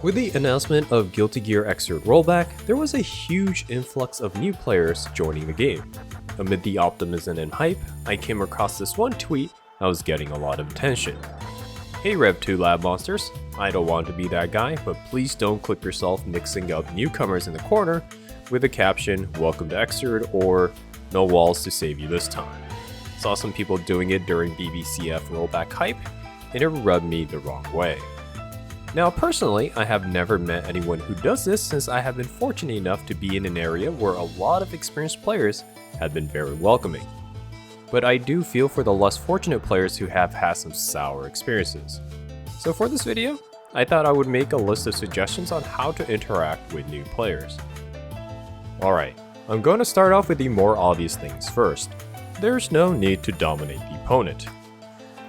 With the announcement of Guilty Gear Xrd rollback, there was a huge influx of new players joining the game. Amid the optimism and hype, I came across this one tweet that was getting a lot of attention. Hey Rev2 Lab Monsters, I don't want to be that guy, but please don't clip yourself mixing up newcomers in the corner with the caption, "Welcome to Xrd" or "No walls to save you this time." Saw some people doing it during BBCF rollback hype, and it rubbed me the wrong way. Now personally, I have never met anyone who does this since I have been fortunate enough to be in an area where a lot of experienced players have been very welcoming. But I do feel for the less fortunate players who have had some sour experiences. So for this video, I thought I would make a list of suggestions on how to interact with new players. Alright, I'm going to start off with the more obvious things first. There's no need to dominate the opponent.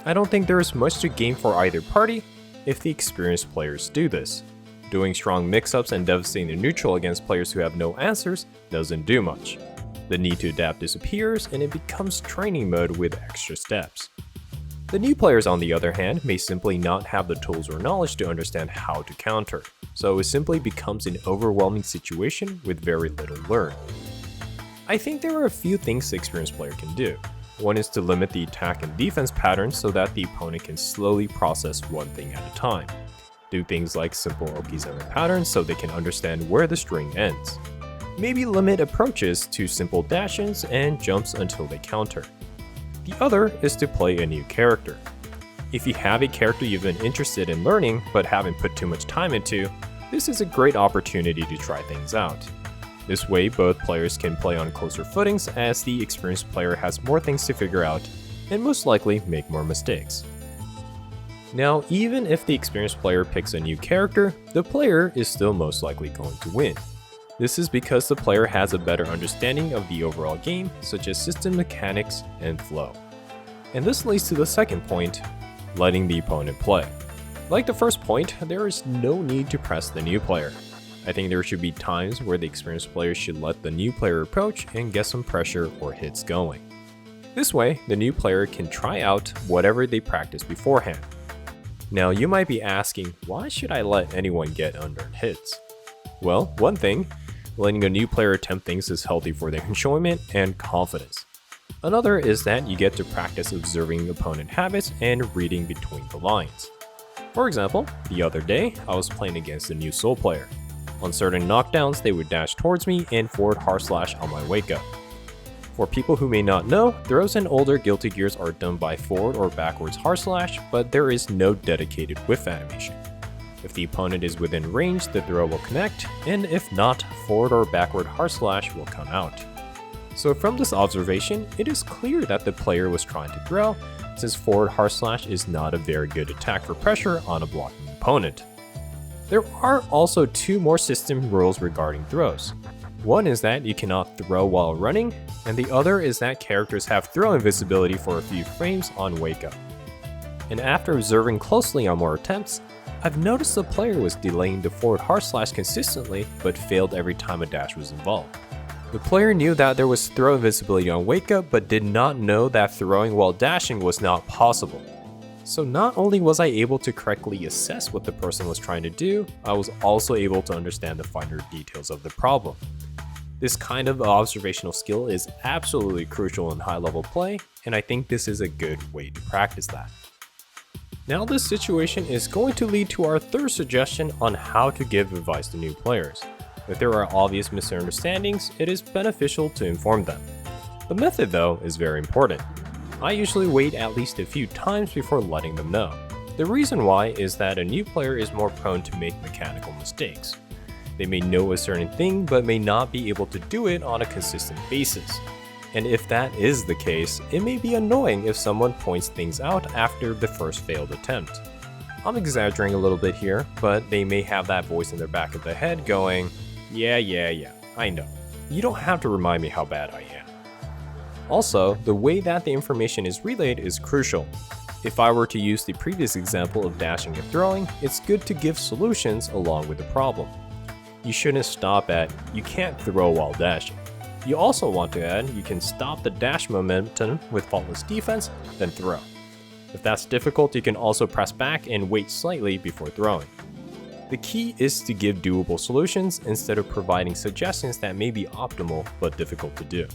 I don't think there is much to gain for either party if the experienced players do this. Doing strong mix-ups and devastating the neutral against players who have no answers doesn't do much. The need to adapt disappears and it becomes training mode with extra steps. The new players on the other hand may simply not have the tools or knowledge to understand how to counter, so it simply becomes an overwhelming situation with very little learned. I think there are a few things the experienced player can do. One is to limit the attack and defense patterns so that the opponent can slowly process one thing at a time. Do things like simple Okizeme patterns so they can understand where the string ends. Maybe limit approaches to simple dashes and jumps until they counter. The other is to play a new character. If you have a character you've been interested in learning but haven't put too much time into, this is a great opportunity to try things out. This way, both players can play on closer footings as the experienced player has more things to figure out and most likely make more mistakes. Now, even if the experienced player picks a new character, the player is still most likely going to win. This is because the player has a better understanding of the overall game, such as system mechanics and flow. And this leads to the second point, letting the opponent play. Like the first point, there is no need to press the new player. I think there should be times where the experienced player should let the new player approach and get some pressure or hits going. This way, the new player can try out whatever they practiced beforehand. Now you might be asking, why should I let anyone get unearned hits? Well, one thing, letting a new player attempt things is healthy for their enjoyment and confidence. Another is that you get to practice observing opponent habits and reading between the lines. For example, the other day, I was playing against a new Soul player. On certain knockdowns, they would dash towards me and forward hard slash on my wake up. For people who may not know, throws in older Guilty Gears are done by forward or backwards hard slash, but there is no dedicated whiff animation. If the opponent is within range, the throw will connect, and if not, forward or backward hard slash will come out. So from this observation, it is clear that the player was trying to throw, since forward hard slash is not a very good attack for pressure on a blocking opponent. There are also two more system rules regarding throws. One is that you cannot throw while running, and the other is that characters have throw invisibility for a few frames on wake up. And after observing closely on more attempts, I've noticed the player was delaying the forward hard slash consistently, but failed every time a dash was involved. The player knew that there was throw invisibility on wake up, but did not know that throwing while dashing was not possible. So not only was I able to correctly assess what the person was trying to do, I was also able to understand the finer details of the problem. This kind of observational skill is absolutely crucial in high-level play, and I think this is a good way to practice that. Now this situation is going to lead to our third suggestion on how to give advice to new players. If there are obvious misunderstandings, it is beneficial to inform them. The method though is very important. I usually wait at least a few times before letting them know. The reason why is that a new player is more prone to make mechanical mistakes. They may know a certain thing but may not be able to do it on a consistent basis. And if that is the case, it may be annoying if someone points things out after the first failed attempt. I'm exaggerating a little bit here, but they may have that voice in their back of the head going, yeah, I know. You don't have to remind me how bad I am. Also, the way that the information is relayed is crucial. If I were to use the previous example of dashing and throwing, it's good to give solutions along with the problem. You shouldn't stop at, you can't throw while dashing. You also want to add, you can stop the dash momentum with faultless defense, then throw. If that's difficult, you can also press back and wait slightly before throwing. The key is to give doable solutions instead of providing suggestions that may be optimal but difficult to do.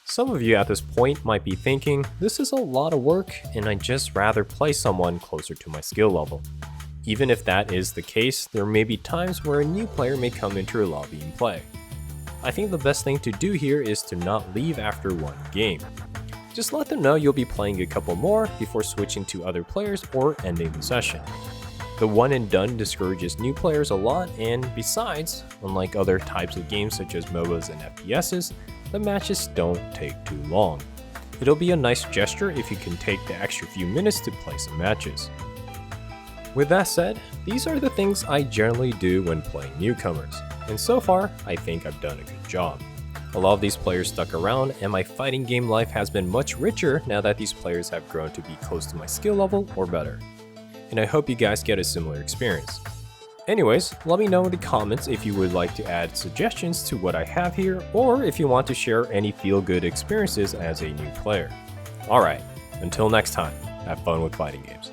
Some of you at this point might be thinking, this is a lot of work and I'd just rather play someone closer to my skill level. Even if that is the case, there may be times where a new player may come into your lobby and play. I think the best thing to do here is to not leave after one game. Just let them know you'll be playing a couple more before switching to other players or ending the session. The one and done discourages new players a lot, and besides, unlike other types of games such as MOBAs and FPSs, the matches don't take too long. It'll be a nice gesture if you can take the extra few minutes to play some matches. With that said, these are the things I generally do when playing newcomers, and so far, I think I've done a good job. A lot of these players stuck around, and my fighting game life has been much richer now that these players have grown to be close to my skill level or better. And I hope you guys get a similar experience. Anyways, let me know in the comments if you would like to add suggestions to what I have here, or if you want to share any feel-good experiences as a new player. Alright, until next time, have fun with fighting games.